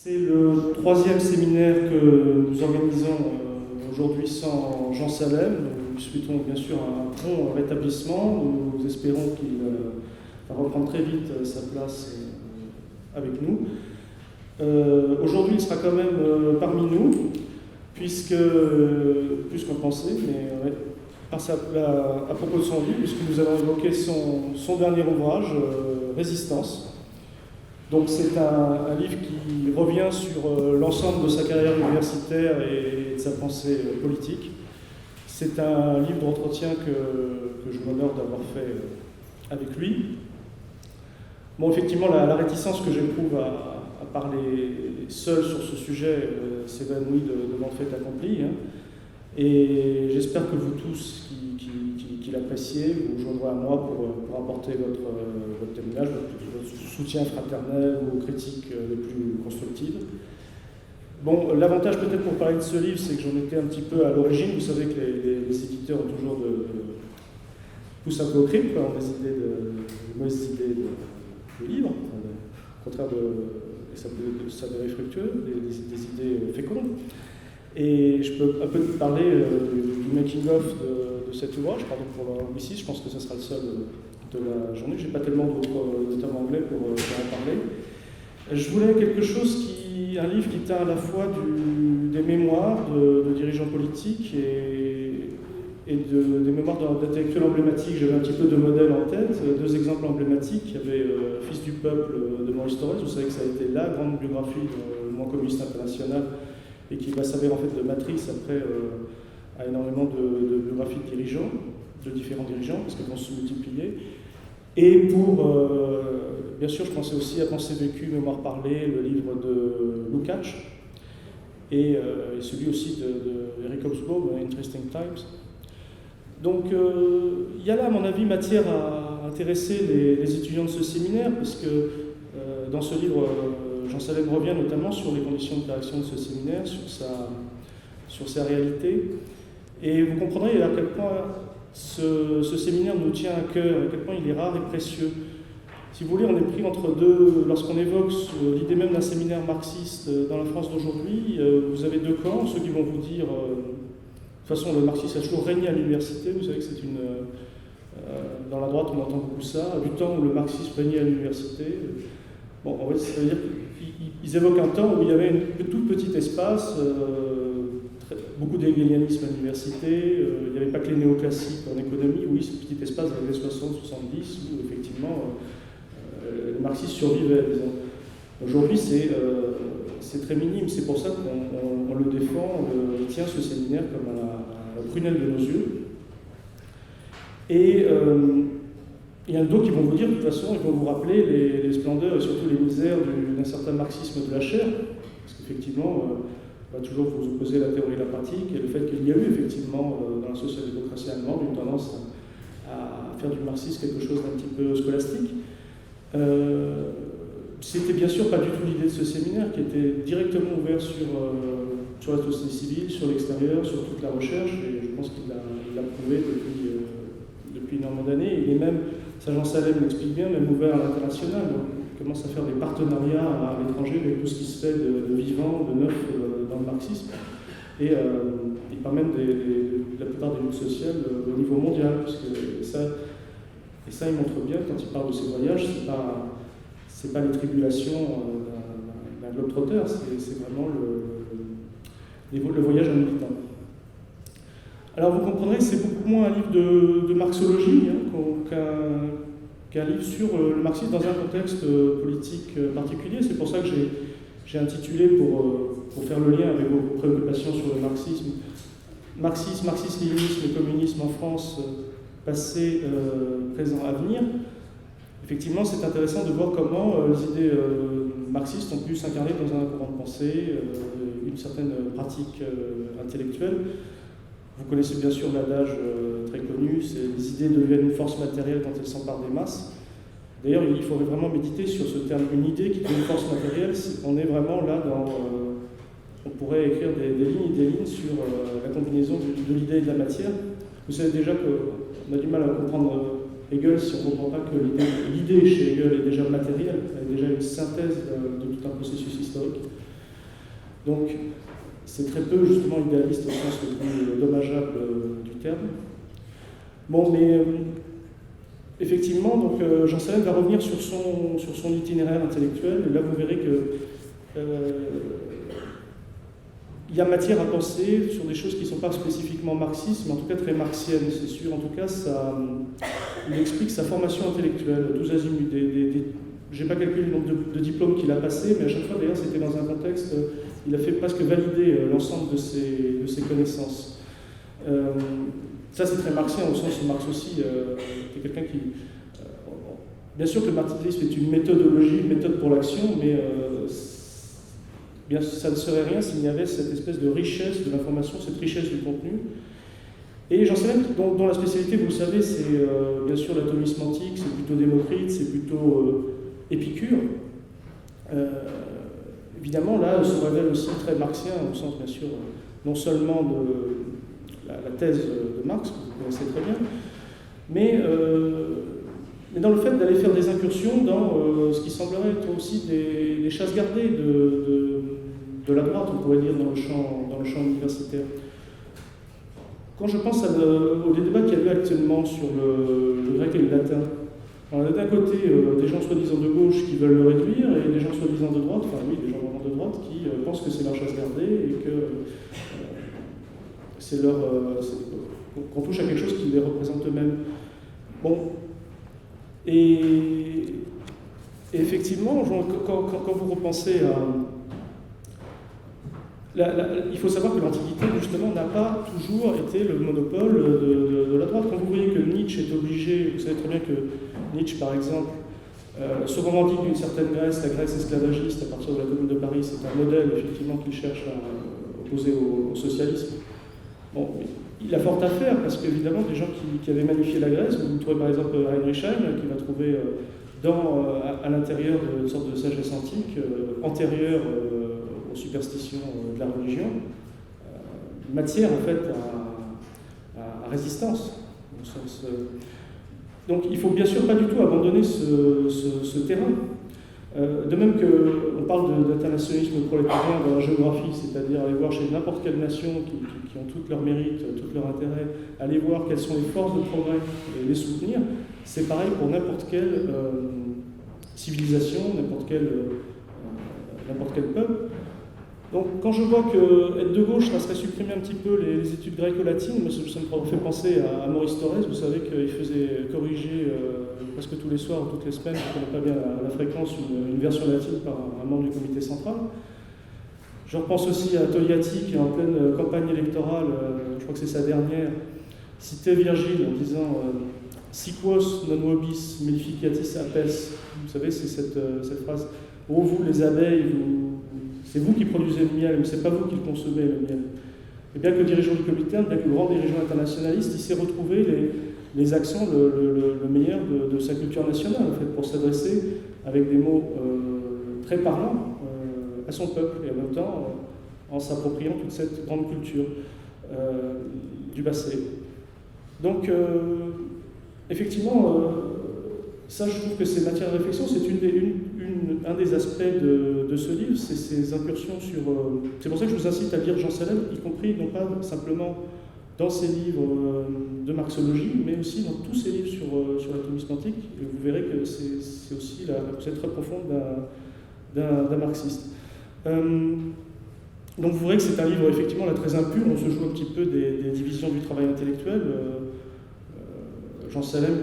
C'est le troisième séminaire que nous organisons aujourd'hui sans Jean Salem. Nous lui souhaitons bien sûr un bon rétablissement. Nous espérons qu'il va reprendre très vite sa place avec nous. Aujourd'hui, il sera quand même parmi nous, puisque, plus qu'on pensait, mais à propos de son livre, puisque nous allons évoquer son dernier ouvrage, Résistance. Donc c'est un livre qui revient sur l'ensemble de sa carrière universitaire et de sa pensée politique. C'est un livre d'entretien que je m'honore d'avoir fait avec lui. Bon, effectivement, la réticence que j'éprouve à parler seul sur ce sujet s'évanouit devant le fait accompli. Et j'espère que vous tous qui l'appréciez, vous joindrez à moi pour apporter votre témoignage, votre soutien fraternel aux critiques les plus constructives. Bon, l'avantage peut-être pour parler de ce livre, c'est que j'en étais un petit peu à l'origine. Vous savez que les éditeurs ont toujours poussent un peu au crime, ont des mauvaises idées de livres, au contraire ça s'avérer fructueux, des idées fécondes. Et je peux un peu parler du making-of de cet ouvrage, pardon pour l'anglicisme, je pense que ce sera le seul de la journée. Je n'ai pas tellement d'autres termes anglais pour en parler. Je voulais quelque chose un livre qui tient à la fois des mémoires de dirigeants politiques et des mémoires d'intellectuels emblématiques. J'avais un petit peu de modèles en tête, deux exemples emblématiques. Il y avait Fils du peuple de Maurice Thorez. Vous savez que ça a été la grande biographie du mouvement communiste international et qui va servir en fait de matrice après à énormément de biographies de dirigeants, de différents dirigeants, parce qu'elles vont se multiplier. Et bien sûr, je pensais aussi à Pensée vécue, Mémoire parlée, le livre de Lukács, et celui aussi de Eric Hobsbawm, Interesting Times. Donc, il y a là, à mon avis, matière à intéresser les étudiants de ce séminaire, parce que dans ce livre, Jean Salem revient notamment sur les conditions de création de ce séminaire, sur sa réalité. Et vous comprendrez à quel point ce séminaire nous tient à cœur, à quel point il est rare et précieux. Si vous voulez, on est pris entre deux. Lorsqu'on évoque l'idée même d'un séminaire marxiste dans la France d'aujourd'hui, vous avez deux camps, ceux qui vont vous dire, de toute façon, le marxisme a toujours régné à l'université. Vous savez que c'est dans la droite, on entend beaucoup ça, du temps où le marxisme régnait à l'université. Bon, en fait, ça veut dire qu'ils évoquent un temps où il y avait un tout petit espace, beaucoup d'hégélianisme à l'université, il n'y avait pas que les néoclassiques en économie, oui, ce petit espace dans les années 60-70 où effectivement le marxisme survivait, disons. Aujourd'hui, c'est très minime, c'est pour ça qu'on le défend, on tient ce séminaire comme à la prunelle de nos yeux. Et il y en a d'autres qui vont vous dire, de toute façon, ils vont vous rappeler les splendeurs et surtout les misères d'un certain marxisme de la chair, parce qu'effectivement, on va toujours vous opposer la théorie et la pratique, et le fait qu'il y a eu effectivement dans la social-démocratie allemande une tendance à faire du marxisme quelque chose d'un petit peu scolastique. C'était bien sûr pas du tout l'idée de ce séminaire, qui était directement ouvert sur la société civile, sur l'extérieur, sur toute la recherche, et je pense qu'il l'a prouvé depuis énormément d'années. Il est même, ça Jean Salem l'explique bien, même ouvert à l'international. On commence à faire des partenariats à l'étranger avec tout ce qui se fait de vivant, de neuf dans le marxisme. Et il parle même de la plupart des luttes sociales au niveau mondial, puisque ça il montre bien, quand il parle de ses voyages, c'est pas les tribulations d'un globe-trotteur, c'est vraiment le voyage en militant. Alors vous comprendrez que c'est beaucoup moins un livre de marxologie qu'un livre sur le marxisme dans un contexte politique particulier. C'est pour ça que j'ai intitulé, pour faire le lien avec vos préoccupations sur le marxisme, marxisme-léninisme et communisme en France, passé, présent, avenir. Effectivement, c'est intéressant de voir comment les idées marxistes ont pu s'incarner dans un courant de pensée, une certaine pratique intellectuelle. Vous connaissez bien sûr l'adage très connu, c'est les idées deviennent une force matérielle quand elles s'emparent des masses. D'ailleurs, il faudrait vraiment méditer sur ce terme, une idée qui devient une force matérielle. On est vraiment là on pourrait écrire des lignes sur la combinaison de l'idée et de la matière. Vous savez déjà qu'on a du mal à comprendre Hegel si on ne comprend pas que l'idée chez Hegel est déjà matérielle, elle est déjà une synthèse de tout un processus historique. Donc, c'est très peu, justement, idéaliste au sens le plus dommageable du terme. Bon, mais effectivement, donc, Jean Salem va revenir sur son itinéraire intellectuel, et là, vous verrez que il y a matière à penser sur des choses qui ne sont pas spécifiquement marxistes, mais en tout cas très marxiennes, c'est sûr. En tout cas, il explique sa formation intellectuelle, 12 azimuts. Je n'ai pas calculé le nombre de diplômes qu'il a passé, mais à chaque fois, d'ailleurs, c'était dans un contexte, il a fait presque valider l'ensemble de ses connaissances. Ça, c'est très marxien, au sens où Marx aussi était quelqu'un qui... bien sûr que le marxisme est une méthodologie, une méthode pour l'action, mais bien, ça ne serait rien s'il n'y avait cette espèce de richesse de l'information, cette richesse du contenu. Et Jean Salem, dont la spécialité, vous le savez, c'est bien sûr l'atomisme antique, c'est plutôt Démocrite, c'est plutôt Épicure. Évidemment, là, se révèle aussi très marxien, au sens, bien sûr, non seulement de la thèse de Marx, que vous connaissez très bien, mais dans le fait d'aller faire des incursions dans ce qui semblerait être aussi des chasses gardées de la droite, on pourrait dire, dans le champ universitaire. Quand je pense au débat qu'il y a eu actuellement sur le grec et le latin, on a d'un côté des gens soi-disant de gauche qui veulent le réduire et des gens soi-disant de droite, enfin oui, des gens vraiment de droite qui pensent que c'est leur chasse gardée et que c'est qu'on touche à quelque chose qui les représente eux-mêmes. Bon, et effectivement, quand vous repensez à... il faut savoir que l'Antiquité, justement, n'a pas toujours été le monopole de la droite. Quand vous voyez que Nietzsche est obligé, vous savez très bien que Nietzsche, par exemple, se revendique d'une certaine Grèce, la Grèce esclavagiste, à partir de la Commune de Paris, c'est un modèle, effectivement, qu'il cherche à opposer au socialisme. Bon, il a fort à faire, parce qu'évidemment, des gens qui avaient magnifié la Grèce, vous trouvez par exemple Heinrich Heine, qui va trouver à l'intérieur d'une sorte de sagesse antique, antérieure aux superstitions de la religion, matière en fait à résistance. Au sens, donc il ne faut bien sûr pas du tout abandonner ce terrain. De même qu'on parle d'internationalisme prolétarien dans la géographie, c'est-à-dire aller voir chez n'importe quelle nation qui ont toutes leurs mérites, tout leur intérêt, aller voir quelles sont les forces de progrès et les soutenir, c'est pareil pour n'importe quelle civilisation, n'importe quel peuple. Donc quand je vois qu'être de gauche, ça serait supprimer un petit peu les études gréco-latines, ça me fait penser à Maurice Thorez, vous savez qu'il faisait corriger presque tous les soirs ou toutes les semaines, je ne connais pas bien la fréquence, une version latine par un membre du comité central. Je repense aussi à Togliatti qui est en pleine campagne électorale, je crois que c'est sa dernière, citait Virgile en disant Siquos non vobis melificatis apes. Vous savez, c'est cette phrase. Oh, vous les abeilles, c'est vous qui produisez le miel, mais ce n'est pas vous qui le consommez, le miel. Et bien que le dirigeant du Comintern, bien que le grand dirigeant internationaliste, il s'est retrouvé les accents le meilleur de sa culture nationale, en fait, pour s'adresser avec des mots très parlants à son peuple, et en même temps en s'appropriant toute cette grande culture du passé. Donc, effectivement, ça, je trouve que c'est matière de réflexion, c'est un des aspects de ce livre, c'est ces incursions sur... c'est pour ça que je vous incite à lire Jean Salem, y compris non pas simplement dans ses livres de marxologie, mais aussi dans tous ses livres sur l'atomisme antique, et vous verrez que c'est aussi la poussée très profonde d'un marxiste. Donc vous verrez que c'est un livre effectivement là, très impur, on se joue un petit peu des divisions du travail intellectuel. Jean Salem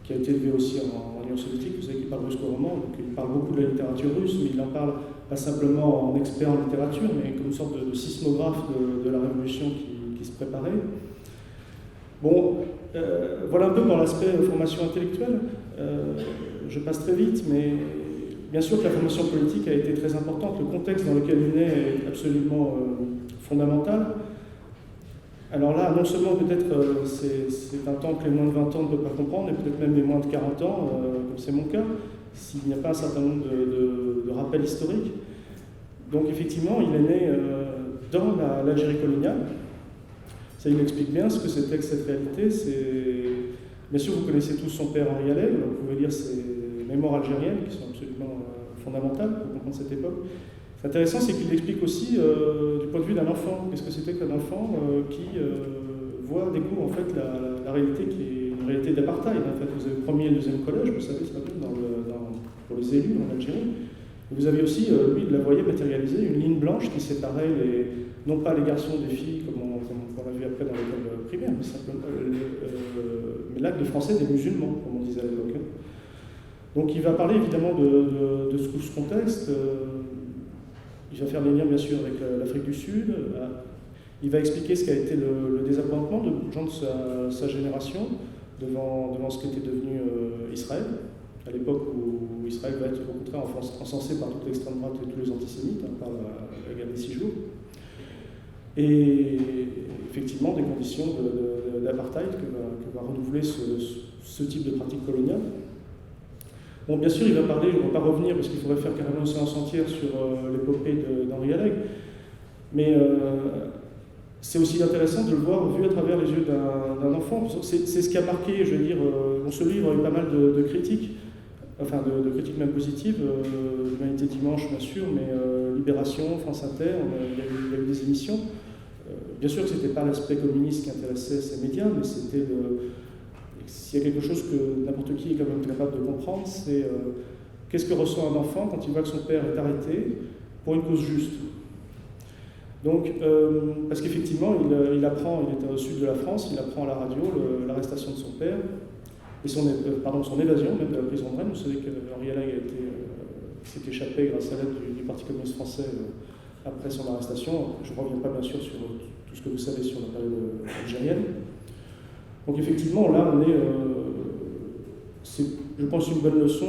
qui a été élevé aussi en Union soviétique, vous savez qu'il parle russe couramment, donc il parle beaucoup de la littérature russe, mais il en parle pas simplement en expert en littérature, mais comme une sorte de sismographe de la révolution qui se préparait. Bon, voilà un peu pour l'aspect formation intellectuelle. Je passe très vite, mais bien sûr que la formation politique a été très importante. Le contexte dans lequel il naît est absolument fondamental. Alors là, non seulement peut-être c'est un temps que les moins de 20 ans ne peuvent pas comprendre, et peut-être même les moins de 40 ans, comme c'est mon cas, s'il n'y a pas un certain nombre de rappels historiques. Donc effectivement, il est né dans l'Algérie coloniale. Ça, il explique bien ce que c'était que cette réalité. Bien sûr, vous connaissez tous son père Henri Allais, vous pouvez lire ses mémoires algériennes, qui sont absolument fondamentales pour comprendre cette époque. C'est intéressant, c'est qu'il explique aussi du point de vue d'un enfant. Qu'est-ce que c'était qu'un enfant qui voit des coups, en fait, la réalité qui est une réalité d'apartheid. En fait, vous avez le premier et le deuxième collège, vous savez, c'est pour les élus en Algérie. Et vous avez aussi, lui, il la voyait matérialiser, une ligne blanche qui séparait non pas les garçons des filles, comme on l'a vu après dans l'école primaire, mais l'acte des Français des musulmans, comme on disait à l'époque. Donc il va parler évidemment de ce contexte. Il va faire des liens bien sûr avec l'Afrique du Sud. Il va expliquer ce qu'a été le désappointement de gens de sa génération devant ce qu'était devenu Israël, à l'époque où Israël va être au contraire encensé par toute l'extrême droite et tous les antisémites, par la guerre des 6 jours. Et effectivement des conditions d'apartheid que va renouveler ce type de pratique coloniale. Bon, bien sûr, il va parler, je ne vais pas revenir parce qu'il faudrait faire carrément une séance entière sur l'épopée d'Henri Alleg, mais c'est aussi intéressant de le voir vu à travers les yeux d'un enfant. C'est ce qui a marqué, je veux dire, dans ce livre, il y a eu pas mal de critiques, enfin de critiques même positives, L'Humanité Dimanche, bien sûr, mais Libération, France Inter, il y a eu des émissions. Bien sûr que ce n'était pas l'aspect communiste qui intéressait ces médias, mais c'était s'il y a quelque chose que n'importe qui est quand même capable de comprendre, c'est qu'est-ce que ressent un enfant quand il voit que son père est arrêté pour une cause juste. Donc, parce qu'effectivement, il apprend, il était au sud de la France, il apprend à la radio l'arrestation de son père, et son évasion même de la prison de Rennes. Vous savez qu'Henri Alleg s'est échappé grâce à l'aide du Parti communiste français après son arrestation. Je ne reviens pas bien sûr sur tout ce que vous savez sur la période algérienne. Donc effectivement, là, c'est, je pense, une bonne leçon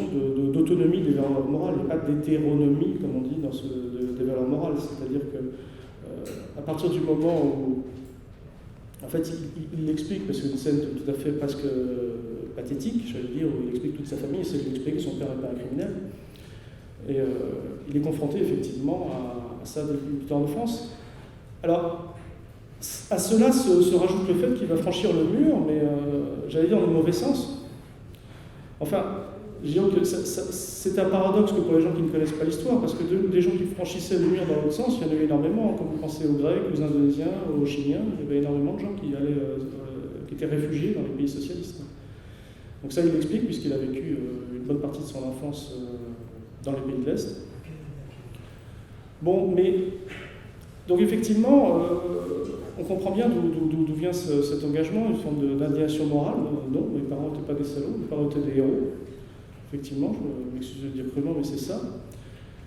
d'autonomie des valeurs morales, et pas d'hétéronomie, comme on dit, des valeurs morales. C'est-à-dire que à partir du moment où, en fait, il l'explique, parce que c'est une scène tout à fait presque pathétique, j'allais dire, où il explique toute sa famille, et c'est de lui expliquer que son père n'est pas un criminel. Et il est confronté effectivement à ça depuis temps d'enfance. Alors, à cela se rajoute le fait qu'il va franchir le mur, mais j'allais dire dans le mauvais sens. Enfin, je dirais que c'est un paradoxe que pour les gens qui ne connaissent pas l'histoire, parce que des gens qui franchissaient le mur dans l'autre sens, il y en a eu énormément. Quand vous pensez aux Grecs, aux Indonésiens, aux Chiliens, il y avait énormément de gens qui étaient réfugiés dans les pays socialistes. Donc ça, il l'explique, puisqu'il a vécu une bonne partie de son enfance dans les pays de l'Est. Bon, mais... Donc effectivement, on comprend bien d'où vient cet engagement, une forme d'indignation morale. Non, mes parents n'étaient pas des salauds, mes parents étaient des héros. Effectivement, je m'excuse de dire crûment, mais c'est ça.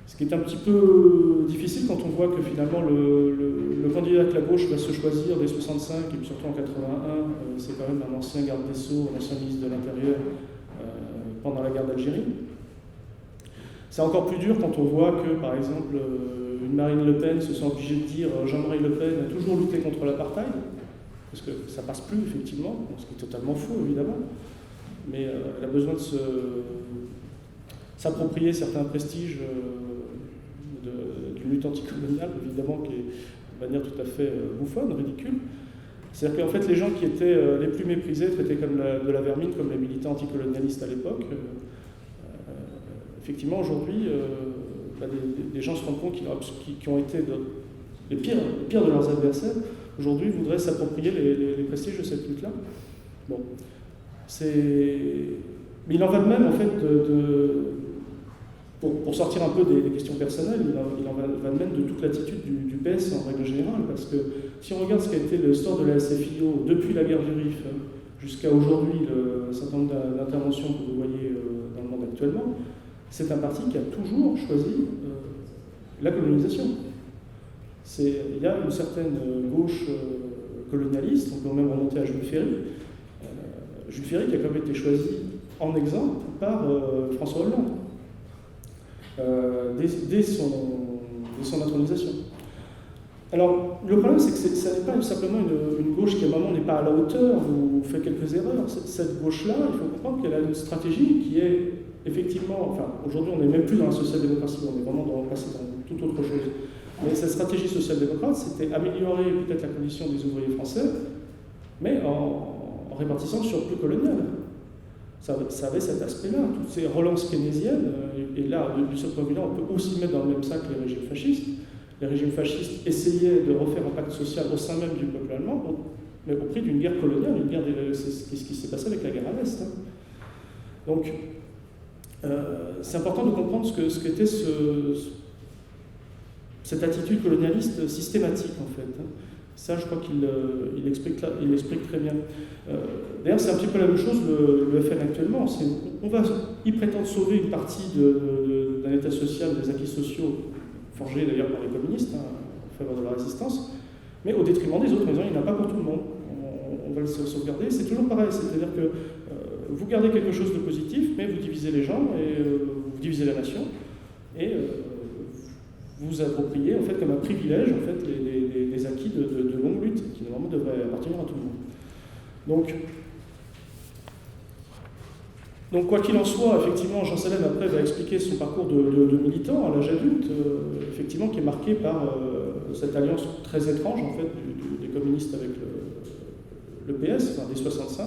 Ce qui est un petit peu difficile quand on voit que finalement le candidat de la gauche va se choisir dès 65 et puis surtout en 81, c'est quand même un ancien garde des Sceaux, un ancien ministre de l'Intérieur pendant la guerre d'Algérie. C'est encore plus dur quand on voit que, par exemple, une Marine Le Pen se sent obligée de dire Jean-Marie Le Pen a toujours lutté contre l'apartheid, parce que ça passe plus, effectivement, ce qui est totalement faux, évidemment, mais elle a besoin de s'approprier certains prestiges d'une lutte anticoloniale, évidemment, qui est de manière tout à fait bouffonne, ridicule. C'est-à-dire qu'en fait, les gens qui étaient les plus méprisés, traités comme de la vermine, comme les militants anticolonialistes à l'époque, effectivement, aujourd'hui, des gens se rendent compte qui ont été les pires de leurs adversaires, aujourd'hui voudraient s'approprier les prestiges de cette lutte-là. Bon. Mais il en va de même, en fait, pour sortir un peu des questions personnelles, il en va de même de toute l'attitude du PS en règle générale, parce que si on regarde ce qu'a été l'histoire de la SFIO depuis la guerre du Rif jusqu'à aujourd'hui, un certain nombre d'interventions que vous voyez dans le monde actuellement, c'est un parti qui a toujours choisi la colonisation. Il y a une certaine gauche colonialiste, on peut même remonter à Jules Ferry. Jules Ferry qui a quand même été choisi en exemple par François Hollande dès son intronisation. Alors, le problème, c'est que ça n'est pas simplement une gauche qui, à un moment, n'est pas à la hauteur ou fait quelques erreurs. Cette gauche-là, il faut comprendre qu'elle a une stratégie qui est effectivement, enfin, aujourd'hui, on n'est même plus dans la social-démocratie, on est vraiment passé dans toute autre chose. Mais cette stratégie social-démocrate, c'était améliorer peut-être la condition des ouvriers français, mais en répartissant le surplus colonial. Ça avait cet aspect-là. Toutes ces relances keynésiennes, et là, de ce point de vue-là, on peut aussi mettre dans le même sac les régimes fascistes. Les régimes fascistes essayaient de refaire un pacte social au sein même du peuple allemand, mais au prix d'une guerre coloniale, c'est ce qui s'est passé avec la guerre à l'Est. Hein. Donc, c'est important de comprendre ce qu'était cette attitude colonialiste systématique, en fait. Hein. Ça, je crois qu'il explique très bien. D'ailleurs, c'est un petit peu la même chose, le FN actuellement. Il prétend sauver une partie d'un État social, des acquis sociaux, forgés d'ailleurs par les communistes, hein, en faveur de la résistance, mais au détriment des autres, en disant il n'y en a pas pour tout le monde. On va le sauvegarder. C'est toujours pareil, c'est-à-dire que vous gardez quelque chose de positif, mais vous divisez les gens, et vous divisez la nation, et vous appropriez en fait comme un privilège en fait les acquis de longue lutte qui normalement devraient appartenir à tout le monde. Donc quoi qu'il en soit, effectivement, Jean Salem après va expliquer son parcours de militant à l'âge adulte, effectivement qui est marqué par cette alliance très étrange en fait des communistes avec le PS, enfin, dès 65.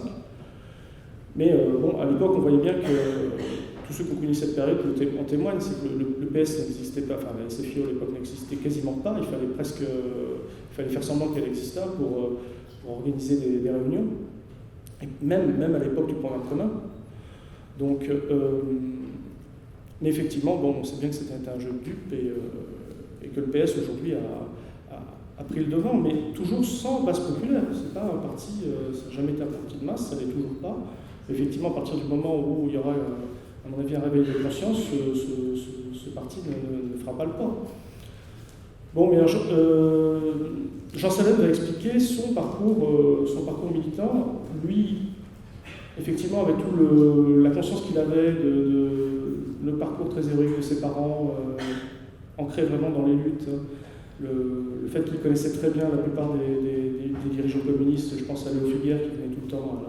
Mais bon, à l'époque, on voyait bien que tous ceux qui ont connu cette période en témoignent, c'est que le PS n'existait pas, enfin la SFIO à l'époque n'existait quasiment pas, il fallait faire semblant qu'elle existait pour organiser des réunions, et même à l'époque du programme commun. Donc, mais effectivement, bon, on sait bien que c'était un jeu de dupes et que le PS aujourd'hui a pris le devant, mais toujours sans base populaire. C'est pas un parti, ça n'a jamais été un parti de masse, ça l'est toujours pas. Effectivement, à partir du moment où il y aura, à mon avis, un réveil de conscience, ce parti ne fera pas le pas. Bon, mais Jean Salem va expliquer son parcours militant. Lui, effectivement, avec toute la conscience qu'il avait le parcours très héroïque de ses parents, ancré vraiment dans les luttes, le fait qu'il connaissait très bien la plupart des dirigeants communistes, je pense à Léo Figuère qui venait tout le temps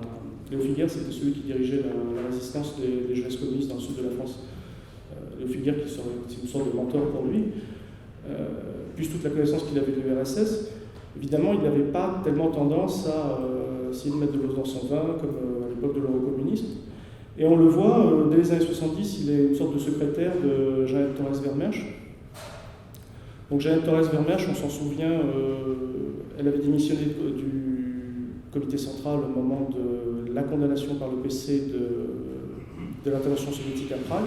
Léo Figuère, c'était celui qui dirigeait la résistance des jeunesses communistes dans le sud de la France. Léo Figuère, c'est une sorte de mentor pour lui, plus toute la connaissance qu'il avait de l'URSS. Évidemment, il n'avait pas tellement tendance à essayer de mettre de l'eau dans son vin, comme à l'époque de l'eurocommunisme. Et on le voit, dès les années 70, il est une sorte de secrétaire de Jeannette Torres-Vermersch. Donc Jeannette Torres-Vermersch, on s'en souvient, elle avait démissionné du comité central au moment de la condamnation par le PC de l'intervention soviétique à Prague.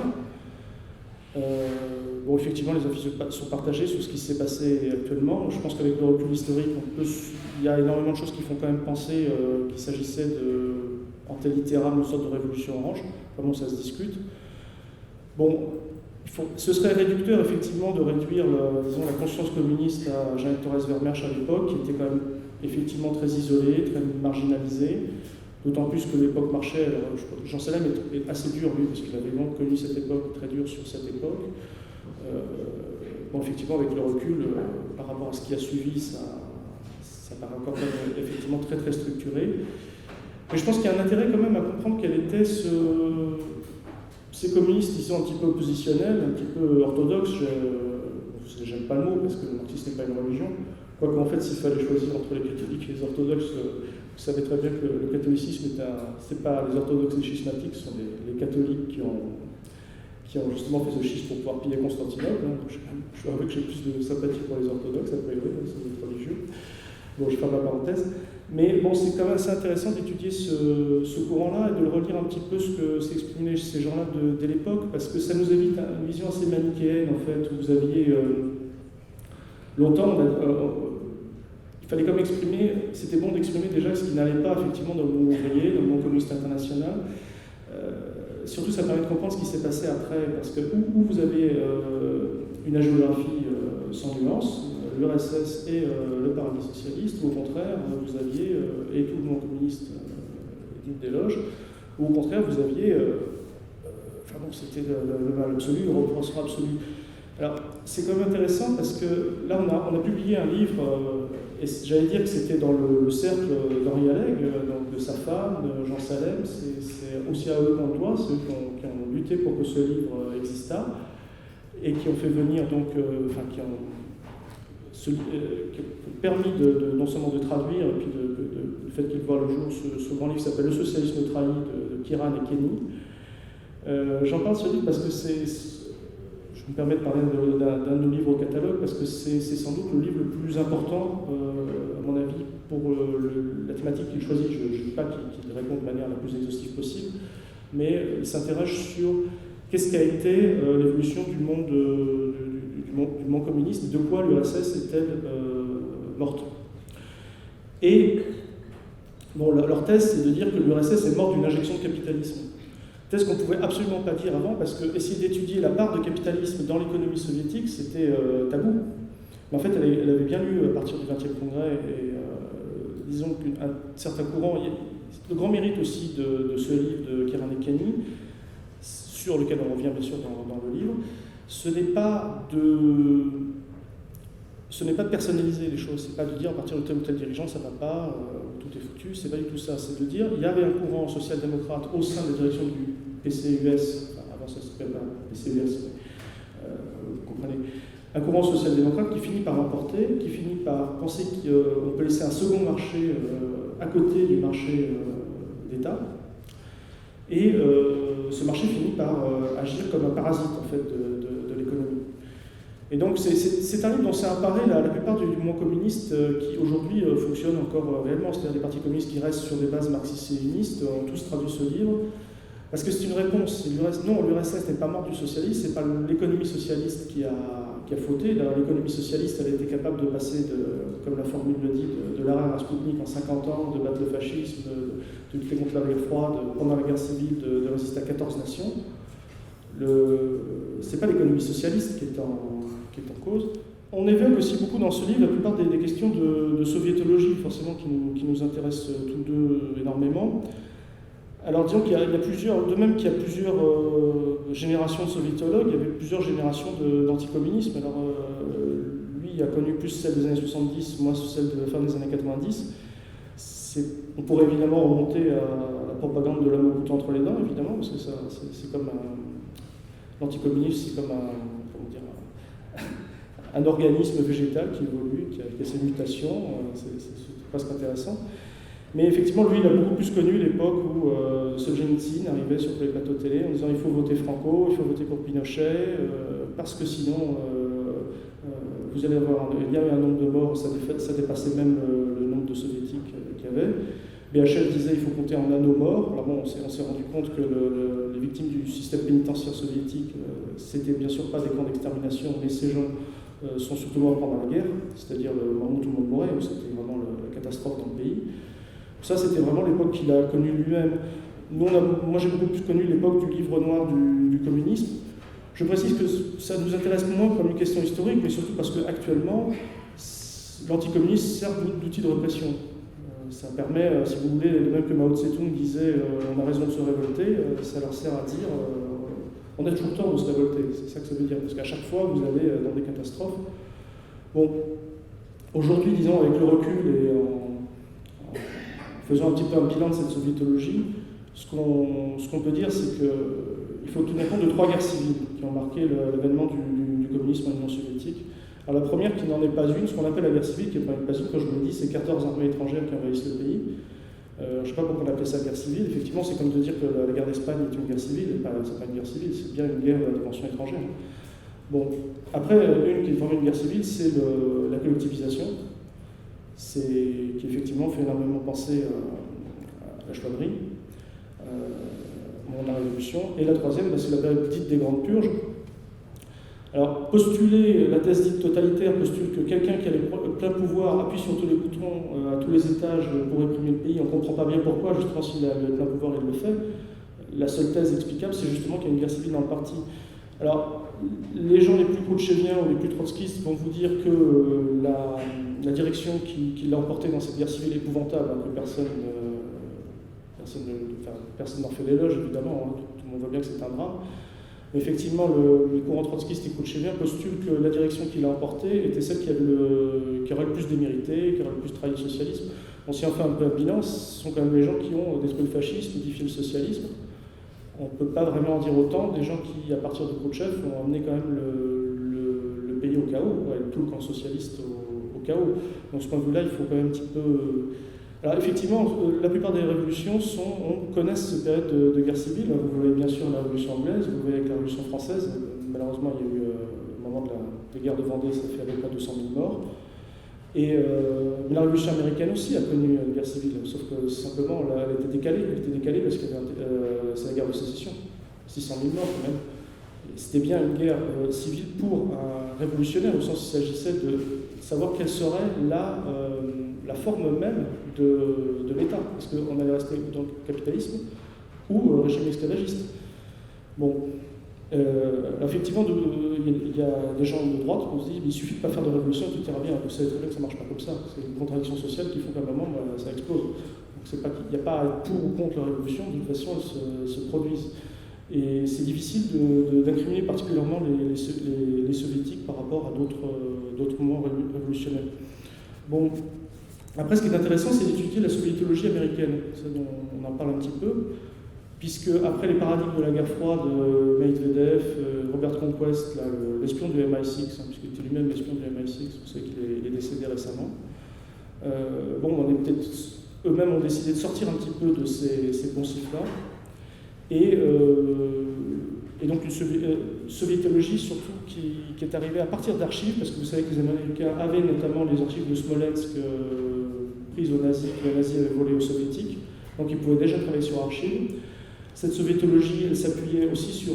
Bon, effectivement, les avis sont partagés sur ce qui s'est passé actuellement. Je pense qu'avec le recul historique, il y a énormément de choses qui font quand même penser qu'il s'agissait en tel littéral, une sorte de révolution orange. Comment ça se discute. Bon, ce serait réducteur, effectivement, de réduire la conscience communiste à Jeannette Torres-Vermersch à l'époque, qui était quand même effectivement très isolée, très marginalisée. D'autant plus que l'époque marchait. Jean Salem est assez dur, lui, parce qu'il avait vraiment connu cette époque, très dure sur cette époque. Bon, effectivement, avec le recul, par rapport à ce qui a suivi, ça paraît encore même, effectivement très très structuré. Mais je pense qu'il y a un intérêt quand même à comprendre quels étaient ces communistes, disons, un petit peu oppositionnels, un petit peu orthodoxes. J'aime pas le mot, parce que le marxisme n'est pas une religion. Quoique, en fait, s'il fallait choisir entre les catholiques et les orthodoxes, vous savez très bien que le catholicisme, c'est pas les orthodoxes et les schismatiques, ce sont les catholiques qui ont justement fait ce schisme pour pouvoir piller Constantinople. Hein. Je avoue que j'ai plus de sympathie pour les orthodoxes, a priori, c'est des religieux. Bon, je ferme la parenthèse. Mais bon, c'est quand même assez intéressant d'étudier ce courant-là et de le relire un petit peu ce que s'exprimaient ces gens-là de l'époque, parce que ça nous évite une vision assez manichéenne, en fait, où vous aviez longtemps, il fallait comme exprimer, c'était bon d'exprimer déjà ce qui n'allait pas effectivement dans le monde ouvrier, dans le monde communiste international. Surtout, ça permet de comprendre ce qui s'est passé après, parce que où vous avez une hagiographie sans nuance, l'URSS et le paradis socialiste, ou au contraire, vous aviez, et tout le monde communiste digne d'éloge, ou au contraire, vous aviez, enfin bon, c'était le mal absolu, le reprochement absolu. Alors, c'est quand même intéressant parce que là, on a publié un livre, et j'allais dire que c'était dans le cercle d'Henri Alleg, donc de sa femme, de Jean Salem, c'est aussi à eux qu'on le doit, ceux qui ont lutté pour que ce livre existât, et qui ont fait venir donc, qui ont permis non seulement de traduire, et puis le fait qu'il voit le jour, ce grand livre qui s'appelle Le socialisme trahi de Kiran et Kenny. J'en parle ce livre parce que je me permets de parler d'un de nos livres au catalogue parce que c'est sans doute le livre le plus important, à mon avis, pour la thématique qu'il choisit. Je ne dis pas qu'il répond de manière la plus exhaustive possible, mais il s'interroge sur qu'est-ce qu'a été l'évolution du monde communiste, de quoi l'URSS est-elle morte. Et bon, leur thèse, c'est de dire que l'URSS est morte d'une injection de capitalisme. Thèse qu'on ne pouvait absolument pas dire avant, parce que essayer d'étudier la part de capitalisme dans l'économie soviétique, c'était tabou. Mais en fait, elle avait bien lu à partir du XXe congrès, et disons qu'un certain courant, le grand mérite aussi de ce livre de Kieran Ekeni, sur lequel on revient bien sûr dans le livre, ce n'est pas de personnaliser les choses, c'est pas de dire à partir de tel ou tel dirigeant ça va pas, tout est foutu, c'est pas du tout ça, c'est de dire il y avait un courant social-démocrate au sein de la direction du PCUS, enfin, avant ça s'appelait pas PCUS, vous comprenez, un courant social-démocrate qui finit par emporter, qui finit par penser qu'on peut laisser un second marché à côté du marché d'État, et ce marché finit par agir comme un parasite en fait de l'économie. Et donc c'est un livre dont s'est emparé la plupart du mouvement communiste qui aujourd'hui fonctionne encore réellement, c'est-à-dire des partis communistes qui restent sur des bases marxistes-léninistes ont tous traduit ce livre, parce que c'est une réponse. Non, l'URSS n'est pas morte du socialisme, c'est pas l'économie socialiste qui a fauté. D'ailleurs, l'économie socialiste, elle a été capable de passer, comme la formule le dit, de l'arrêt à Spoutnik en 50 ans, de battre le fascisme, de lutter contre la guerre froide, pendant la guerre civile, de résister à 14 nations. C'est pas l'économie socialiste qui est en cause. On évoque aussi beaucoup dans ce livre la plupart des questions de soviétologie, forcément, qui nous intéressent tous deux énormément. Alors disons qu'il y a plusieurs, de même qu'il y a plusieurs générations de soviétologues, il y avait plusieurs générations d'anticommunisme. Alors lui, il a connu plus celle des années 70, moi celle de la fin des années 90. On pourrait évidemment remonter à la propagande de l'homme au couteau entre les dents, évidemment, parce que c'est comme l'anticommunisme, c'est comme un organisme végétal qui évolue, qui a ses mutations, c'est presque intéressant. Mais effectivement, lui, il a beaucoup plus connu l'époque où Solzhenitsyn arrivait sur les plateaux télé en disant il faut voter Franco, il faut voter pour Pinochet, parce que sinon, vous allez avoir il y avait un nombre de morts, ça dépassait même le nombre de soviétiques qu'il y avait. BHL disait il faut compter en nanomorts. Alors bon, on s'est rendu compte que les victimes du système pénitentiaire soviétique, c'était bien sûr pas des camps d'extermination, mais ces gens sont surtout morts pendant la guerre, c'est-à-dire le moment où tout le monde mourait, où c'était vraiment la catastrophe dans le pays. Ça, c'était vraiment l'époque qu'il a connue lui-même. Moi, j'ai beaucoup plus connu l'époque du livre noir du communisme. Je précise que ça nous intéresse moins comme une question historique, mais surtout parce qu'actuellement, l'anticommunisme sert d'outil de répression. Ça permet, si vous voulez, même que Mao Tse-tung disait on a raison de se révolter, ça leur sert à dire on a toujours tort de se révolter. C'est ça que ça veut dire, parce qu'à chaque fois, vous allez dans des catastrophes. Bon, aujourd'hui, disons, avec le recul et en faisant un petit peu un bilan de cette soviétologie, ce qu'on peut dire, c'est qu'il faut tenir compte de 3 guerres civiles qui ont marqué l'avènement du communisme en Union soviétique. Alors la première, qui n'en est pas une, ce qu'on appelle la guerre civile, qui n'est pas une, quand je vous le dis, c'est 14 armées étrangères qui envahissent le pays. Je ne sais pas pourquoi on appelait ça guerre civile. Effectivement, c'est comme de dire que la guerre d'Espagne est une guerre civile, et c'est pas une guerre civile, c'est bien une guerre de dimension étrangère. Bon, après, une qui est vraiment une guerre civile, c'est la collectivisation, qui effectivement fait énormément penser à la chouannerie, au moment de la Révolution. Et la troisième, c'est la période dite des grandes purges. Alors, la thèse dite totalitaire postule que quelqu'un qui a le plein pouvoir appuie sur tous les boutons à tous les étages pour réprimer le pays. On ne comprend pas bien pourquoi, justement, s'il a le plein pouvoir, il le fait. La seule thèse explicable, c'est justement qu'il y a une guerre civile dans le parti. Alors, les gens les plus khrouchtcheviens ou les plus trotskistes vont vous dire que la direction qui l'a emporté dans cette guerre civile est épouvantable, hein, que personne n'en fait l'éloge, évidemment, hein, tout le monde voit bien que c'est un drame. Mais effectivement, le courant trotskiste et khrouchtchevien postule que la direction qui l'a emporté était celle qui aurait le plus démérité, qui aurait le plus trahi le socialisme. On s'y en fait un peu un bilan, ce sont quand même les gens qui ont détruit le fascisme, modifié le socialisme. On ne peut pas vraiment en dire autant des gens qui, à partir de Khrouchtchev, ont amené quand même le pays au chaos, tout le camp socialiste au chaos. Donc, de ce point de vue-là, il faut quand même un petit peu... Alors effectivement, la plupart des révolutions connaissent cette période de guerre civile. Vous voyez bien sûr la Révolution anglaise, vous voyez avec la Révolution française, malheureusement, il y a eu, au moment des guerres de Vendée, ça fait à peu près 200 000 morts. Mais la Révolution américaine aussi a connu une guerre civile, sauf que simplement, elle était décalée parce que c'est la guerre de sécession. 600 000 morts quand même. C'était bien une guerre civile pour un révolutionnaire, au sens où il s'agissait de savoir quelle serait la forme même de l'État. Est-ce qu'on allait rester dans le capitalisme ou régime esclavagiste? Bon, effectivement, il y a des gens de droite qui se disent qu'il suffit de ne pas faire de révolution, tout ira bien. Vous savez très bien que ça ne marche pas comme ça. C'est une contradiction sociale qui font qu'à un moment, ça explose. Il n'y a pas à être pour ou contre la révolution, de toute façon, elles se produisent. Et c'est difficile d'incriminer particulièrement les soviétiques par rapport à d'autres mouvements révolutionnaires. Bon, après, ce qui est intéressant, c'est d'étudier la soviétologie américaine. Ça, on en parle un petit peu, puisque après les paradigmes de la guerre froide, Medvedev, Robert Conquest, l'espion du MI6, puisqu'il était lui-même l'espion du MI6, vous savez qu'il est décédé récemment. Eux-mêmes ont décidé de sortir un petit peu de ces poncifs-là. Et donc une soviétologie surtout qui est arrivée à partir d'archives, parce que vous savez que les Américains avaient notamment les archives de Smolensk prises aux nazis, que les nazis avaient volées aux soviétiques, donc ils pouvaient déjà travailler sur archives. Cette soviétologie, elle s'appuyait aussi sur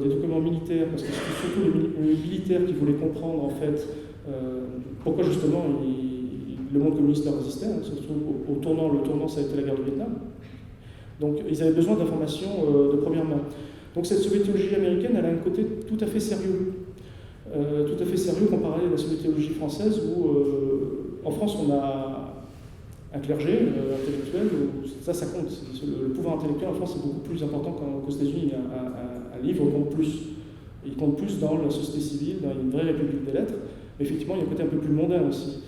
des documents militaires, parce que c'était surtout les militaires qui voulaient comprendre en fait pourquoi justement le monde communiste leur résistait, hein, surtout le tournant ça a été la guerre du Vietnam. Donc ils avaient besoin d'informations de première main. Donc cette soviétologie américaine, elle a un côté tout à fait sérieux. Comparé à la soviétologie française où en France on a un clergé intellectuel, ça compte. Le pouvoir intellectuel en France est beaucoup plus important qu'aux États-Unis. Un livre compte plus. Il compte plus dans la société civile, dans une vraie république des lettres. Mais effectivement, il y a un côté un peu plus mondain aussi.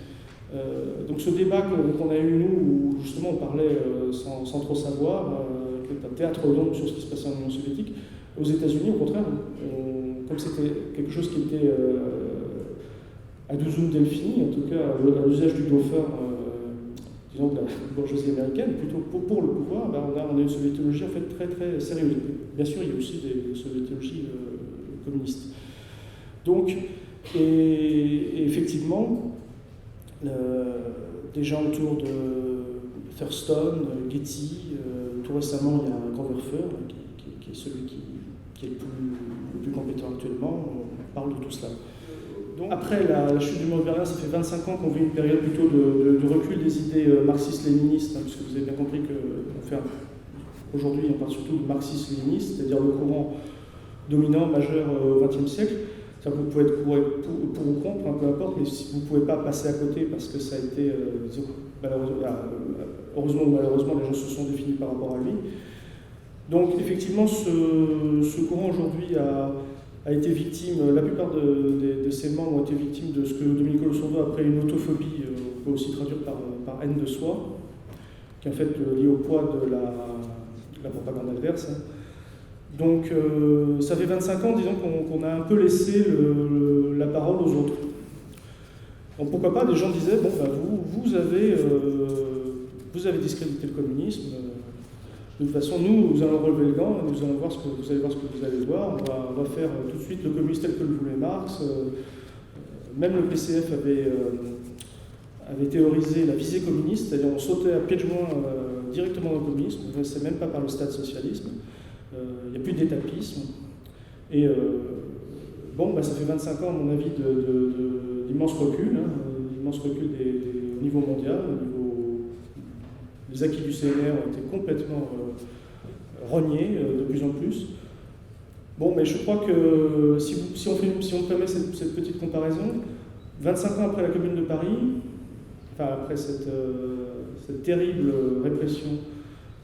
Donc ce débat qu'on a eu nous, où justement on parlait sans trop savoir, un théâtre d'ombre sur ce qui se passait en Union soviétique, aux États-Unis, au contraire, comme c'était quelque chose qui était à Douzoun Delphini, en tout cas à l'usage du dauphin, disons de la bourgeoisie américaine, plutôt pour le pouvoir, on a une soviétologie en fait très très sérieuse. Bien sûr, il y a aussi des soviétologies communistes. Donc, et effectivement, des gens autour de Thurston, Getty, tout récemment il y a Groverfer, qui est celui qui est le plus compétent actuellement, on parle de tout cela. Donc, après la chute du mur de Berlin, ça fait 25 ans qu'on vit une période plutôt de recul des idées marxistes-léninistes, hein, puisque vous avez bien compris qu'aujourd'hui on parle surtout de marxisme-léniniste, c'est-à-dire le courant dominant, majeur au XXe siècle. C'est-à-dire que vous pouvez être pour ou contre, peu importe, mais si vous ne pouvez pas passer à côté parce que ça a été, heureusement ou malheureusement, les gens se sont définis par rapport à lui. Donc effectivement, ce courant aujourd'hui a été victime, la plupart de ses membres ont été victimes de ce que Domenico Losurdo a appelé une autophobie, on peut aussi traduire par haine de soi, qui est en fait liée au poids de la propagande adverse. Hein. Donc ça fait 25 ans, disons, qu'on a un peu laissé la parole aux autres. Donc pourquoi pas, des gens disaient, bon, vous avez discrédité le communisme, de toute façon, nous allons relever le gant, vous allez voir ce que vous allez voir, on va faire tout de suite le communisme tel que le voulait Marx. Même le PCF avait théorisé la visée communiste, c'est-à-dire on sautait à pieds joints directement dans le communisme, on ne passait même pas par le stade socialisme. Il n'y a plus d'étapisme. Et ça fait 25 ans, à mon avis, d'immenses reculs, au niveau mondial, les acquis du CNR ont été complètement rognés de plus en plus. Bon, mais je crois que si on permet cette petite comparaison, 25 ans après la Commune de Paris, après cette terrible répression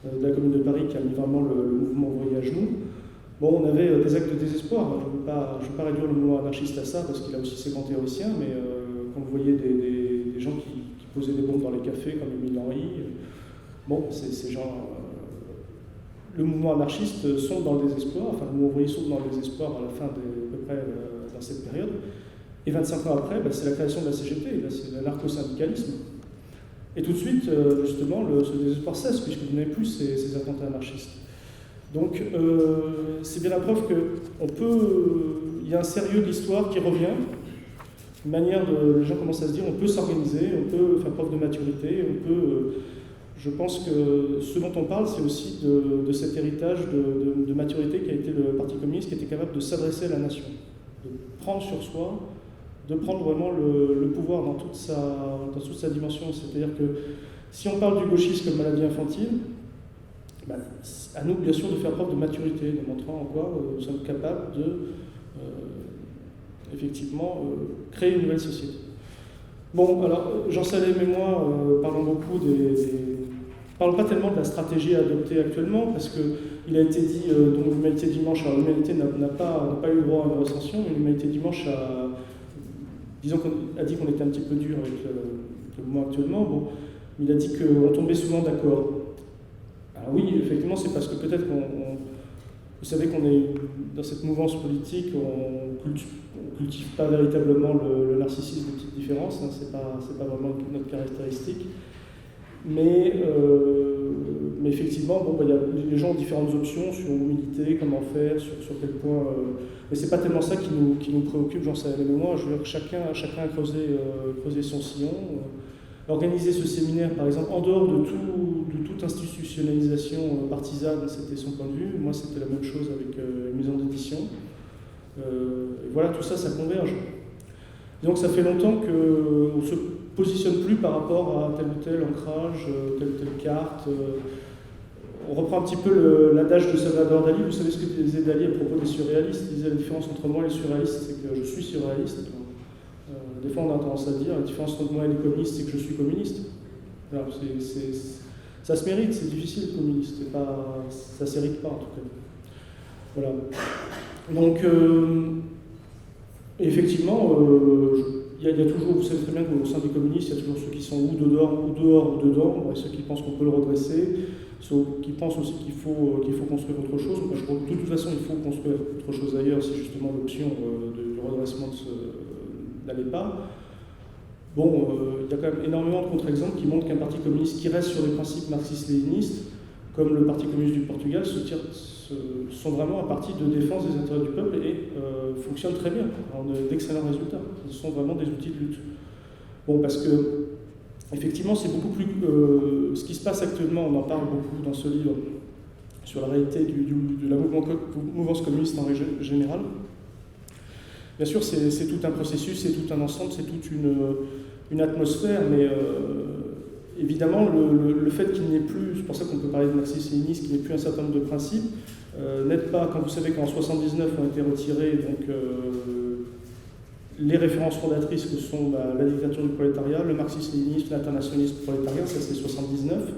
de la Commune de Paris qui a mis vraiment le mouvement ouvrier à genoux, on avait des actes de désespoir. Je ne veux pas réduire le mouvement anarchiste à ça, parce qu'il a aussi ses grands théoriciens, mais quand vous voyez des gens qui posaient des bombes dans les cafés, comme Émile Henry, ces gens... le mouvement anarchiste sont dans le désespoir, le mouvement ouvrier sont dans le désespoir à la fin à peu près dans cette période. Et 25 ans après, c'est la création de la CGT, c'est l'anarcho-syndicalisme. Et tout de suite, justement, ce désespoir cesse, puisque vous n'avez plus ces attentats anarchistes. Donc, c'est bien la preuve qu'il y a un sérieux de l'histoire qui revient, une manière de... Les gens commencent à se dire on peut s'organiser, on peut faire preuve de maturité, on peut... je pense que ce dont on parle, c'est aussi de cet héritage de maturité qu'a été le Parti communiste, qui était capable de s'adresser à la nation, de prendre sur soi, de prendre vraiment le pouvoir dans toute sa dimension. C'est-à-dire que si on parle du gauchisme comme maladie infantile, à nous, bien sûr, de faire preuve de maturité, de montrer en quoi nous sommes capables de, effectivement, créer une nouvelle société. Bon, alors, Jean Salem et moi parlons beaucoup parlons pas tellement de la stratégie à adopter actuellement, parce qu'il a été dit, donc l'Humanité Dimanche, alors l'Humanité n'a pas eu le droit à une recension, mais l'Humanité Dimanche a dit qu'on était un petit peu dur avec le mouvement actuellement. Bon, il a dit qu'on tombait souvent d'accord. Alors oui, effectivement, c'est parce que peut-être vous savez qu'on est dans cette mouvance politique, on cultive pas véritablement le narcissisme de petites différences, hein, c'est pas vraiment notre caractéristique. Mais effectivement, les gens ont différentes options sur où militer, comment faire, sur quel point. Mais c'est pas tellement ça qui nous préoccupe, j'en sais rien. Mais moi, je veux dire que chacun a creusé son sillon. Organiser ce séminaire, par exemple, en dehors de toute institutionnalisation partisane, c'était son point de vue. Moi, c'était la même chose avec une maison d'édition. Et voilà, tout ça, ça converge. Donc ça fait longtemps qu'on ne se positionne plus par rapport à tel ou tel ancrage, telle ou telle carte. On reprend un petit peu l'adage de Salvador Dali. Vous savez ce que disait Dali à propos des surréalistes? Il disait la différence entre moi et les surréalistes, c'est que je suis surréaliste. Des fois, on a tendance à dire la différence entre moi et les communistes, c'est que je suis communiste. Alors, ça se mérite, c'est difficile être communiste. Ça ne s'hérite pas, en tout cas. Voilà. Donc, effectivement, il y a toujours, vous savez très bien qu'au sein des communistes, il y a toujours ceux qui sont ou dehors ou dedans, ceux qui pensent qu'on peut le redresser, ceux qui pensent aussi qu'il faut construire autre chose. Moi, je crois que de toute façon, il faut construire autre chose ailleurs si justement l'option du redressement n'allait pas. Bon, il y a quand même énormément de contre-exemples qui montrent qu'un parti communiste qui reste sur les principes marxistes-léninistes, comme le Parti communiste du Portugal, sont vraiment un parti de défense des intérêts du peuple et fonctionnent très bien, d'excellents résultats. Ce sont vraiment des outils de lutte. Bon, parce que, effectivement, c'est beaucoup plus... ce qui se passe actuellement, on en parle beaucoup dans ce livre, sur la réalité de la mouvance communiste en règle générale. Bien sûr, c'est tout un processus, c'est tout un ensemble, c'est toute une atmosphère, mais évidemment, le fait qu'il n'y ait plus, c'est pour ça qu'on peut parler de marxisme-léninisme, qu'il n'y ait plus un certain nombre de principes, n'aide pas, quand vous savez qu'en 1979 ont été retirés donc, les références fondatrices que sont la dictature du prolétariat, le marxisme-léninisme, l'internationalisme prolétarien, ça c'est 1979.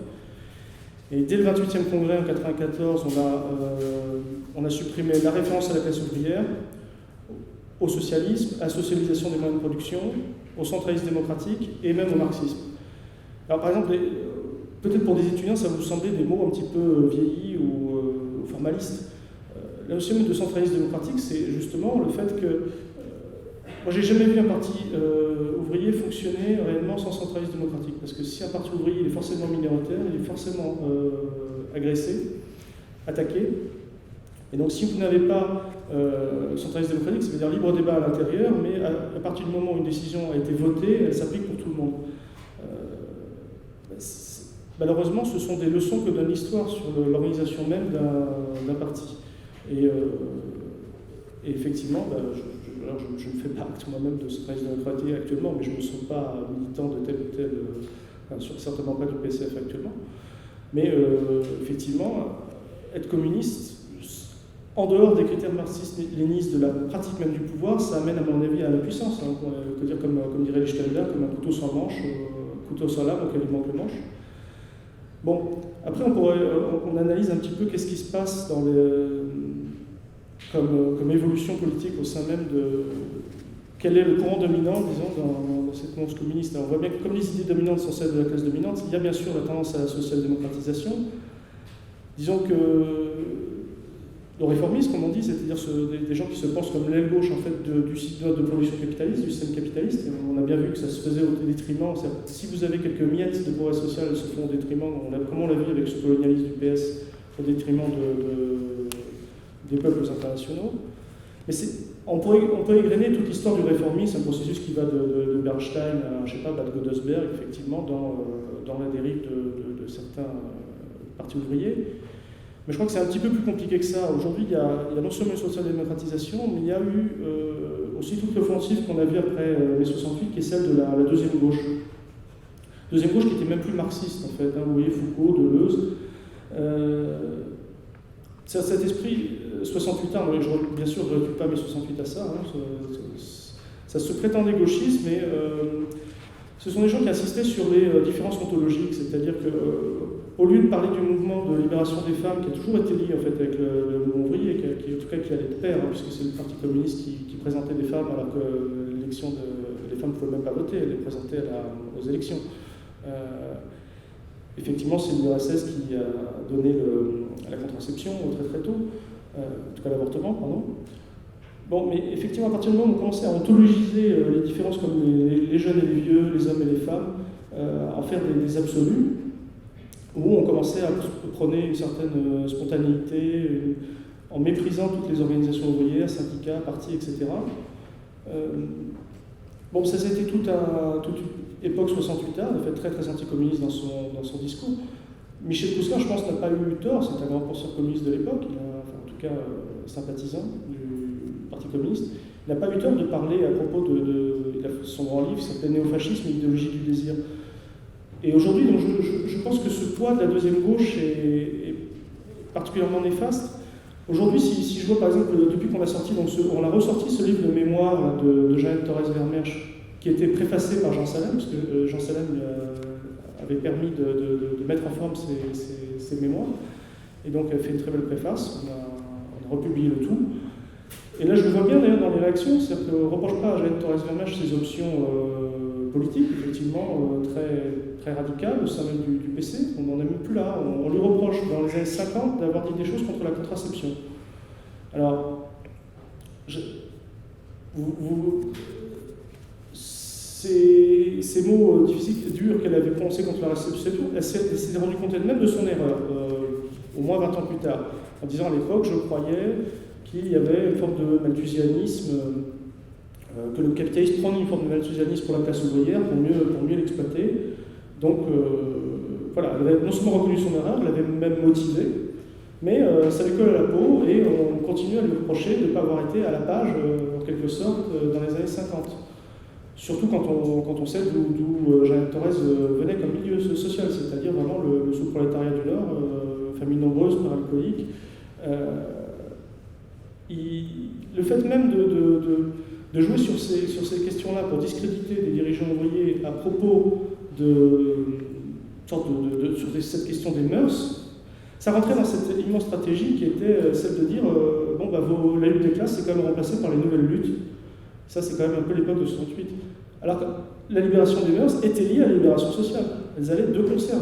Et dès le 28e congrès en 1994, on a supprimé la référence à la classe ouvrière, au socialisme, à la socialisation des moyens de production, au centralisme démocratique et même au marxisme. Alors par exemple, peut-être pour des étudiants, ça va vous sembler des mots un petit peu vieillis ou formalistes. La notion de centralisme démocratique, c'est justement le fait que... moi, j'ai jamais vu un parti ouvrier fonctionner réellement sans centralisme démocratique. Parce que si un parti ouvrier il est forcément minoritaire, il est forcément agressé, attaqué. Et donc si vous n'avez pas centralisme démocratique, ça veut dire libre débat à l'intérieur, mais à partir du moment où une décision a été votée, elle s'applique pour tout le monde. Malheureusement, ce sont des leçons que donne l'histoire sur l'organisation même d'un parti. Et effectivement, je ne fais pas acte moi-même de centralisme démocratique actuellement, mais je ne me sens pas militant de tel ou tel, certainement pas du PCF actuellement. Mais effectivement, être communiste, en dehors des critères marxistes-léninistes de la pratique même du pouvoir, ça amène à mon avis à la puissance. Hein. On peut dire comme dirait Lichtenberg, comme un couteau sans manche, couteau sans lame auquel il manque le manche. Bon, après on analyse un petit peu qu'est-ce qui se passe comme évolution politique au sein même de... Quel est le courant dominant, disons, dans cette mouvance communiste. Alors on voit bien que comme les idées dominantes sont celles de la classe dominante, il y a bien sûr la tendance à la social-démocratisation. Disons que le réformisme, comme on dit, c'est-à-dire des gens qui se pensent comme l'aile gauche en fait, du système de production capitaliste, du système capitaliste. Et on a bien vu que ça se faisait au détriment. Si vous avez quelques miettes de progrès social, elles se font au détriment, comme on l'a vu avec ce colonialisme du PS, au détriment des peuples internationaux. Mais On peut égrener toute l'histoire du réformisme, un processus qui va de Bernstein à, je sais pas, Bad Godesberg, effectivement, dans la dérive de certains partis ouvriers. Mais je crois que c'est un petit peu plus compliqué que ça. Aujourd'hui, il y a non seulement une social-démocratisation, mais il y a eu aussi toute l'offensive qu'on a vue après mai 68, qui est celle de la deuxième gauche. Deuxième gauche qui était même plus marxiste, en fait. Hein, vous voyez, Foucault, Deleuze. Cet esprit 68 ans, bien sûr, je ne réduis pas mes 68 à ça, hein, ça se prétendait gauchiste, mais ce sont des gens qui insistaient sur les différences ontologiques, c'est-à-dire qu'au lieu de parler du mouvement de libération des femmes, qui a toujours été lié en fait, avec le mouvement ouvrier, qui en tout cas qui allait de pair, hein, puisque c'est le Parti communiste qui présentait des femmes, alors que l'élection les femmes ne pouvaient même pas voter, elles les présentaient aux élections. Effectivement, c'est l'URSS qui a donné la contraception très très tôt, en tout cas l'avortement, pardon. Bon, mais effectivement, à partir du moment où on commençait à ontologiser les différences comme les jeunes et les vieux, les hommes et les femmes, en faire des absolus, où on commençait à prôner une certaine spontanéité, en méprisant toutes les organisations ouvrières, syndicats, partis, etc. Bon, ça a été toute une époque 68A, en fait très très anticommuniste dans son discours. Michel Koussin, je pense, n'a pas eu tort, c'est un grand penseur communiste de l'époque, en tout cas sympathisant du Parti communiste. Il n'a pas eu tort de parler à propos son grand livre qui s'appelait Néofascisme et idéologie du désir. Et aujourd'hui, donc, je pense que ce poids de la deuxième gauche est particulièrement néfaste. Aujourd'hui, si je vois par exemple, depuis qu'on a sorti, on a ressorti ce livre de mémoire de Jeannette Thorez Vermersch, qui était préfacé par Jean Salem, parce que Jean Salem avait permis de mettre en forme ses mémoires, et donc elle fait une très belle préface, on a republié le tout. Et là, je le vois bien d'ailleurs dans les réactions, c'est-à-dire qu'on ne reproche pas à Jeannette Thorez Vermersch ses options politiques, effectivement, très, très radicales, au sein même du PC, on n'en est même plus là. On lui reproche, dans les années 50, d'avoir dit des choses contre la contraception. Alors, ces mots difficiles, durs qu'elle avait prononcés contre la contraception, elle s'est rendue compte elle-même de son erreur, au moins 20 ans plus tard, en disant à l'époque, je croyais qu'il y avait une forme de malthusianisme, que le capitalisme prenait une forme de malthusianisme pour la classe ouvrière, pour mieux l'exploiter. Donc, voilà, elle avait non seulement reconnu son erreur, elle l'avait même motivé, mais ça lui colle à la peau et on continue à lui reprocher de ne pas avoir été à la page, en quelque sorte, dans les années 50. Surtout quand on sait d'où Jeannette Thorez venait comme milieu social, c'est-à-dire vraiment le sous-prolétariat du Nord, famille nombreuse, père alcoolique. Le fait même de jouer sur ces questions-là pour discréditer des dirigeants ouvriers à propos sur cette question des mœurs, ça rentrait dans cette immense stratégie qui était celle de dire la lutte des classes c'est quand même remplacée par les nouvelles luttes. Ça, c'est quand même un peu l'époque de 68. Alors que la libération des mœurs était liée à la libération sociale. Elles allaient de concert.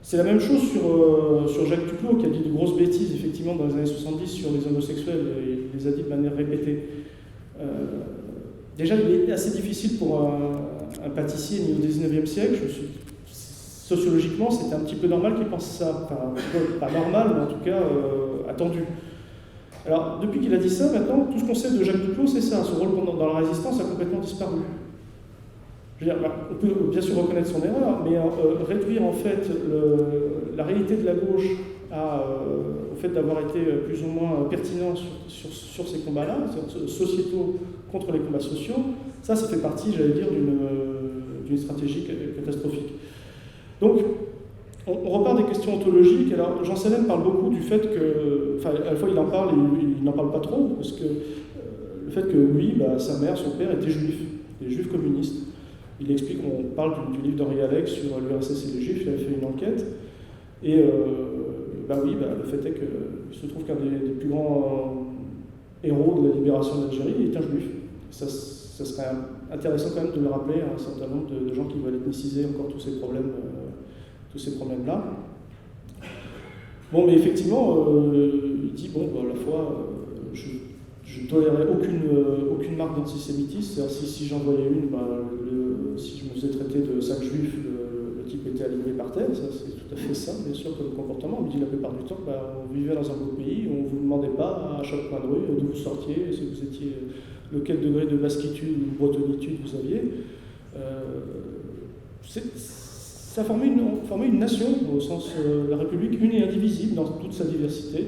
C'est la même chose sur Jacques Duclos, qui a dit de grosses bêtises, effectivement, dans les années 70 sur les homosexuels, et il les a dit de manière répétée. Déjà, il est assez difficile pour un pâtissier né au XIXe siècle. Sociologiquement, c'était un petit peu normal qu'il pense ça. Enfin, pas normal, mais en tout cas attendu. Alors, depuis qu'il a dit ça, maintenant, tout ce qu'on sait de Jacques Duclos, c'est ça. Son rôle dans la résistance a complètement disparu. Je veux dire, on peut bien sûr reconnaître son erreur, mais réduire en fait la réalité de la gauche au fait d'avoir été plus ou moins pertinent sur ces combats-là, sociétaux contre les combats sociaux, ça fait partie, j'allais dire, d'une stratégie catastrophique. Donc, on repart des questions ontologiques. Alors, Jean Salem parle beaucoup du fait que, enfin, à la fois il en parle et il n'en parle pas trop, parce que le fait que lui, sa mère, son père étaient juifs, des juifs communistes. Il explique, on parle du livre d'Henri Alex sur l'URSS et les Juifs, il avait fait une enquête, et le fait est qu'il se trouve qu'un des plus grands héros de la libération d'Algérie est un juif. Ça serait intéressant quand même de le rappeler à un certain nombre de gens qui veulent ethniciser encore tous ces problèmes-là. Bon, mais effectivement, il dit, à la fois, je ne tolérais aucune marque d'antisémitisme, c'est-à-dire si j'en voyais une, si je me faisais traiter de sale juif, le type était étaient alignés par terre, ça c'est tout à fait ça, bien sûr, comme comportement. On me dit la plupart du temps, on vivait dans un beau pays, on ne vous demandait pas à chaque coin de rue d'où vous sortiez, si vous étiez, quel degré de basquitude ou de bretonitude vous aviez. Ça formait une nation, au sens la République une et indivisible, dans toute sa diversité,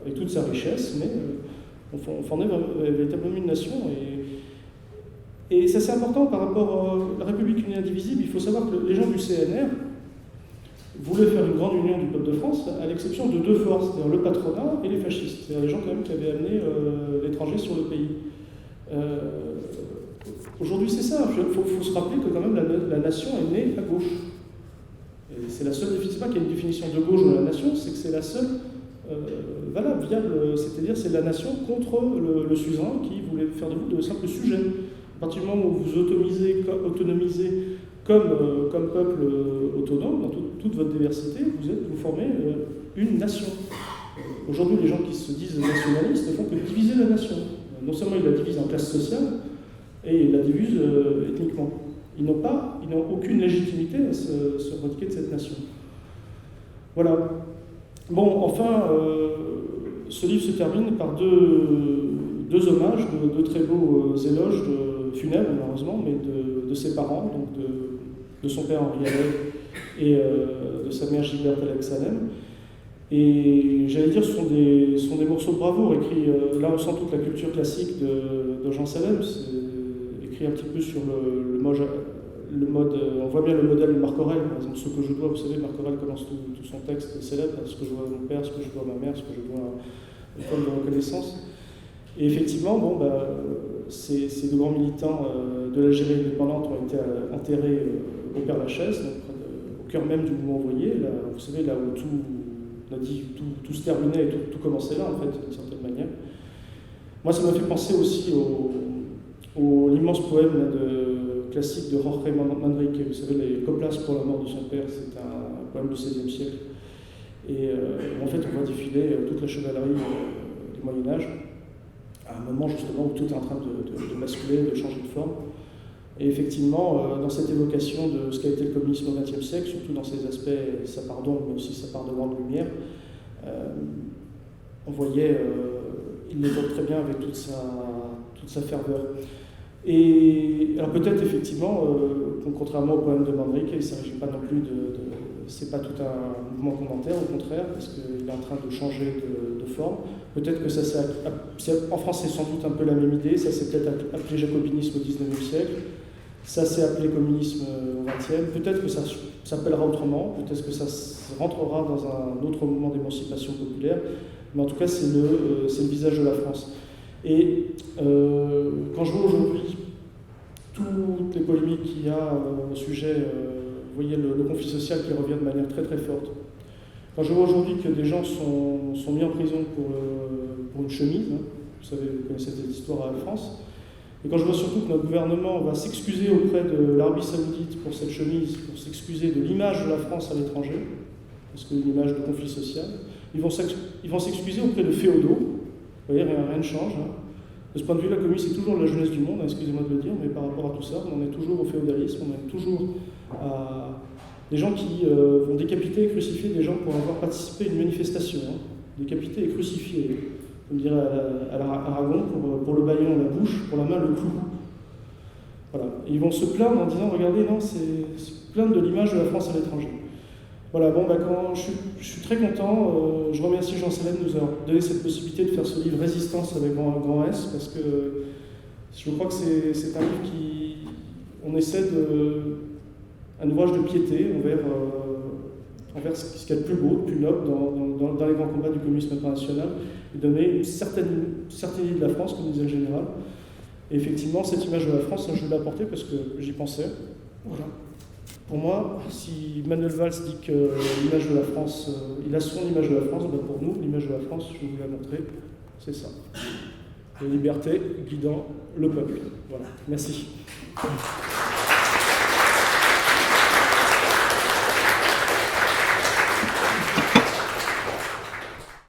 avec toute sa richesse, mais on formait véritablement une nation. Et ça c'est important par rapport à la République une et indivisible. Il faut savoir que les gens du CNR voulaient faire une grande union du peuple de France, à l'exception de deux forces, c'est-à-dire le patronat et les fascistes, c'est-à-dire les gens quand même qui avaient amené l'étranger sur le pays. Aujourd'hui, c'est ça. Il faut se rappeler que quand même la nation est née à gauche. Et c'est la seule définition, c'est pas qu'il y a une définition de gauche de la nation, c'est que c'est la seule valable, viable. C'est-à-dire c'est la nation contre le suzerain qui voulait faire de vous de simples sujets. À partir du moment où vous autonomisez comme peuple autonome, dans toute votre diversité, vous formez une nation. Aujourd'hui, les gens qui se disent nationalistes ne font que diviser la nation. Non seulement ils la divisent en classes sociales, et ils la divisent ethniquement. Ils n'ont aucune légitimité à se revendiquer de cette nation. Voilà. Bon, enfin, ce livre se termine par deux hommages, de très beaux éloges funèbres, malheureusement, mais de ses parents, donc de son père Henri Allais et de sa mère Gilberte Alexalem. Et j'allais dire, ce sont des morceaux de bravoure écrits. Là, on sent toute la culture classique de Jean Salem. C'est écrit un petit peu sur le mode. On voit bien le modèle de Marc Aurèle, par exemple, ce que je dois. Vous savez, Marc Aurèle commence tout son texte célèbre, ce que je dois à mon père, ce que je dois à ma mère, ce que je dois à une forme de reconnaissance. Et effectivement, ces deux grands militants de l'Algérie indépendante ont été enterrés au Père-Lachaise, au cœur même du mouvement ouvrier. Là, vous savez, là où tout se terminait et tout commençait là, en fait, d'une certaine manière. Moi, ça m'a fait penser aussi l'immense poème classique de Jorge Manrique, vous savez, les Coplas pour la mort de son père, c'est un poème du XVIe siècle. Et en fait, on voit défiler toute la chevalerie du Moyen-Âge, à un moment justement où tout est en train de basculer, de changer de forme. Et effectivement, dans cette évocation de ce qu'a été le communisme au XXe siècle, surtout dans ses aspects, sa part d'ombre, mais aussi sa part de grande lumière, on voyait, il l'évoque très bien avec toute sa ferveur. Et alors peut-être effectivement, contrairement au poème de Manrique, il ne s'agit pas non plus c'est pas tout un mouvement commentaire, au contraire, parce qu'il est en train de changer de forme. Peut-être que en France, c'est sans doute un peu la même idée, ça s'est peut-être appelé jacobinisme au XIXe siècle, ça s'est appelé communisme au XXe, peut-être que ça s'appellera autrement, peut-être que ça rentrera dans un autre mouvement d'émancipation populaire, mais en tout cas, c'est le visage de la France. Et quand je vois aujourd'hui toutes les polémiques qu'il y a au sujet, vous voyez le conflit social qui revient de manière très très forte. Quand je vois aujourd'hui que des gens sont mis en prison pour une chemise, vous savez, vous connaissez cette histoire à la France, et quand je vois surtout que notre gouvernement va s'excuser auprès de l'Arabie Saoudite pour cette chemise, pour s'excuser de l'image de la France à l'étranger, parce que l'image de conflit social, ils vont s'excuser auprès de féodaux. Vous voyez, rien ne change. De ce point de vue, la communisme, c'est toujours la jeunesse du monde, excusez-moi de le dire, mais par rapport à tout ça, on en est toujours au féodalisme, on en est toujours à des gens qui vont décapiter et crucifier des gens pour avoir participé à une manifestation. Décapiter et crucifier, comme dirait à Aragon, pour le bâillon la bouche, pour la main le clou. Voilà. Et ils vont se plaindre en disant, regardez, non, c'est plaindre de l'image de la France à l'étranger. Voilà, je suis très content. Je remercie Jean Salem de nous avoir donné cette possibilité de faire ce livre Résistance avec un grand S, parce que je crois que c'est un livre qui. On essaie un ouvrage de piété envers ce qu'il y a de plus beau, de plus noble dans les grands combats du communisme international, et donner une certaine idée de la France, comme disait le général. Et effectivement, cette image de la France, je l'ai apportée parce que j'y pensais. Voilà. Pour moi, si Manuel Valls dit que l'image de la France, il a son image de la France, ben pour nous, l'image de la France, je vais vous la montrer, c'est ça. La liberté guidant le peuple. Voilà. Merci.